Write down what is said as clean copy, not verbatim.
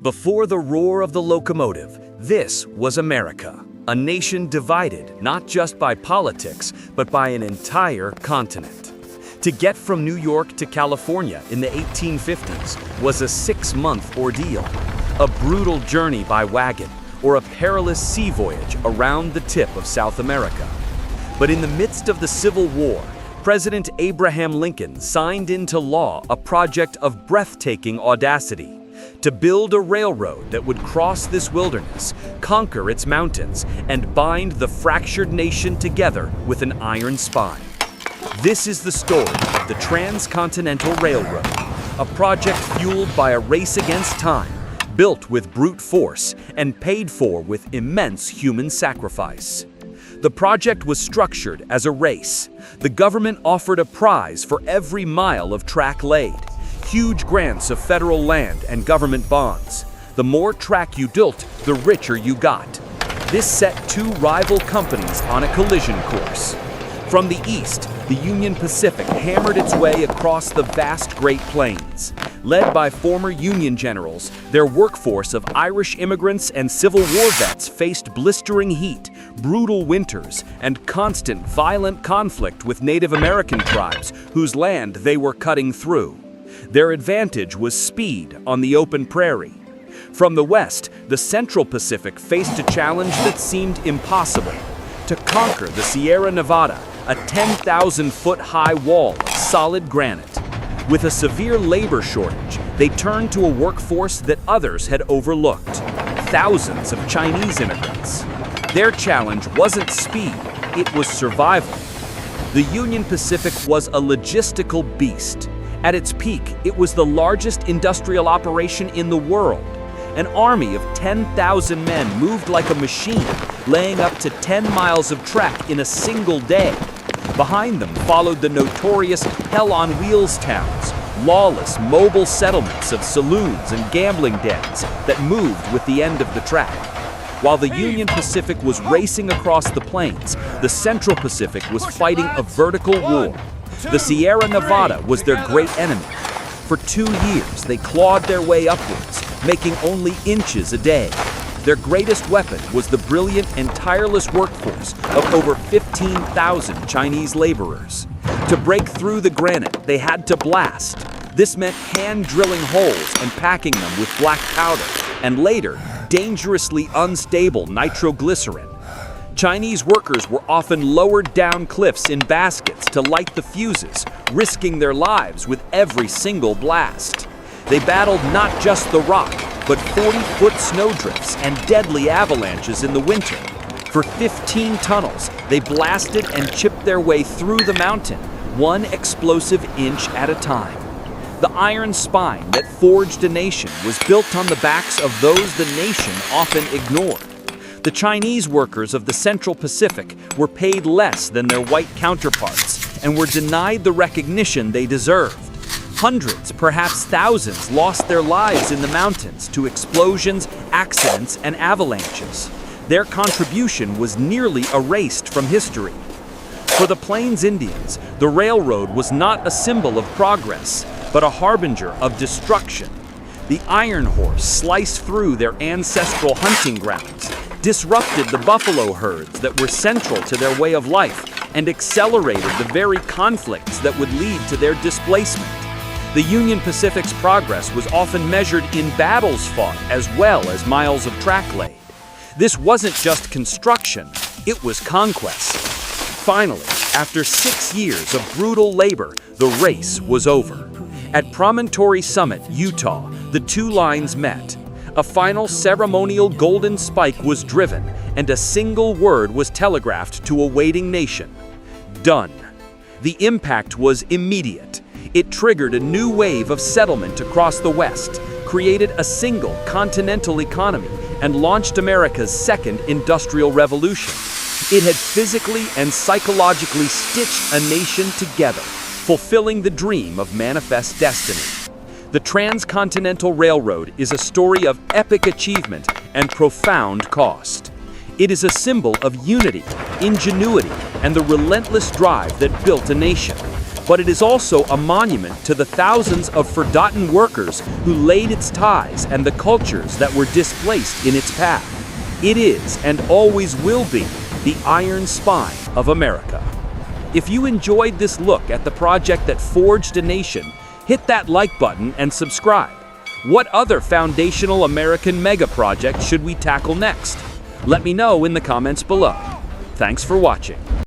Before the roar of the locomotive, this was America, a nation divided not just by politics, but by an entire continent. To get from New York to California in the 1850s was a 6-month ordeal, a brutal journey by wagon, or a perilous sea voyage around the tip of South America. But in the midst of the Civil War, President Abraham Lincoln signed into law a project of breathtaking audacity: to build a railroad that would cross this wilderness, conquer its mountains, and bind the fractured nation together with an iron spine. This is the story of the Transcontinental Railroad, a project fueled by a race against time, built with brute force, and paid for with immense human sacrifice. The project was structured as a race. The government offered a prize for every mile of track laid, huge grants of federal land and government bonds. The more track you built, the richer you got. This set two rival companies on a collision course. From the east, the Union Pacific hammered its way across the vast Great Plains. Led by former Union generals, their workforce of Irish immigrants and Civil War vets faced blistering heat, brutal winters, and constant violent conflict with Native American tribes whose land they were cutting through. Their advantage was speed on the open prairie. From the west, the Central Pacific faced a challenge that seemed impossible: to conquer the Sierra Nevada, a 10,000-foot-high wall of solid granite. With a severe labor shortage, they turned to a workforce that others had overlooked: thousands of Chinese immigrants. Their challenge wasn't speed, it was survival. The Union Pacific was a logistical beast. At its peak, it was the largest industrial operation in the world. An army of 10,000 men moved like a machine, laying up to 10 miles of track in a single day. Behind them followed the notorious hell-on-wheels towns, lawless mobile settlements of saloons and gambling dens that moved with the end of the track. While the Union Pacific was racing across the plains, the Central Pacific was fighting a vertical war. The Sierra Nevada was their great enemy. For 2 years, they clawed their way upwards, making only inches a day. Their greatest weapon was the brilliant and tireless workforce of over 15,000 Chinese laborers. To break through the granite, they had to blast. This meant hand-drilling holes and packing them with black powder, and later, dangerously unstable nitroglycerin. Chinese workers were often lowered down cliffs in baskets to light the fuses, risking their lives with every single blast. They battled not just the rock, but 40-foot snowdrifts and deadly avalanches in the winter. For 15 tunnels, they blasted and chipped their way through the mountain, one explosive inch at a time. The iron spine that forged a nation was built on the backs of those the nation often ignored. The Chinese workers of the Central Pacific were paid less than their white counterparts and were denied the recognition they deserved. Hundreds, perhaps thousands, lost their lives in the mountains to explosions, accidents, and avalanches. Their contribution was nearly erased from history. For the Plains Indians, the railroad was not a symbol of progress, but a harbinger of destruction. The iron horse sliced through their ancestral hunting grounds, disrupted the buffalo herds that were central to their way of life, and accelerated the very conflicts that would lead to their displacement. The Union Pacific's progress was often measured in battles fought as well as miles of track laid. This wasn't just construction, it was conquest. Finally, after 6 years of brutal labor, the race was over. At Promontory Summit, Utah, the two lines met. A final ceremonial golden spike was driven, and a single word was telegraphed to a waiting nation: done. The impact was immediate. It triggered a new wave of settlement across the West, created a single continental economy, and launched America's second industrial revolution. It had physically and psychologically stitched a nation together, fulfilling the dream of manifest destiny. The Transcontinental Railroad is a story of epic achievement and profound cost. It is a symbol of unity, ingenuity, and the relentless drive that built a nation. but it is also a monument to the thousands of forgotten workers who laid its ties and the cultures that were displaced in its path. It is, and always will be, the iron spine of America. If you enjoyed this look at the project that forged a nation, hit that like button and subscribe. What other foundational American mega project should we tackle next? Let me know in the comments below. Thanks for watching.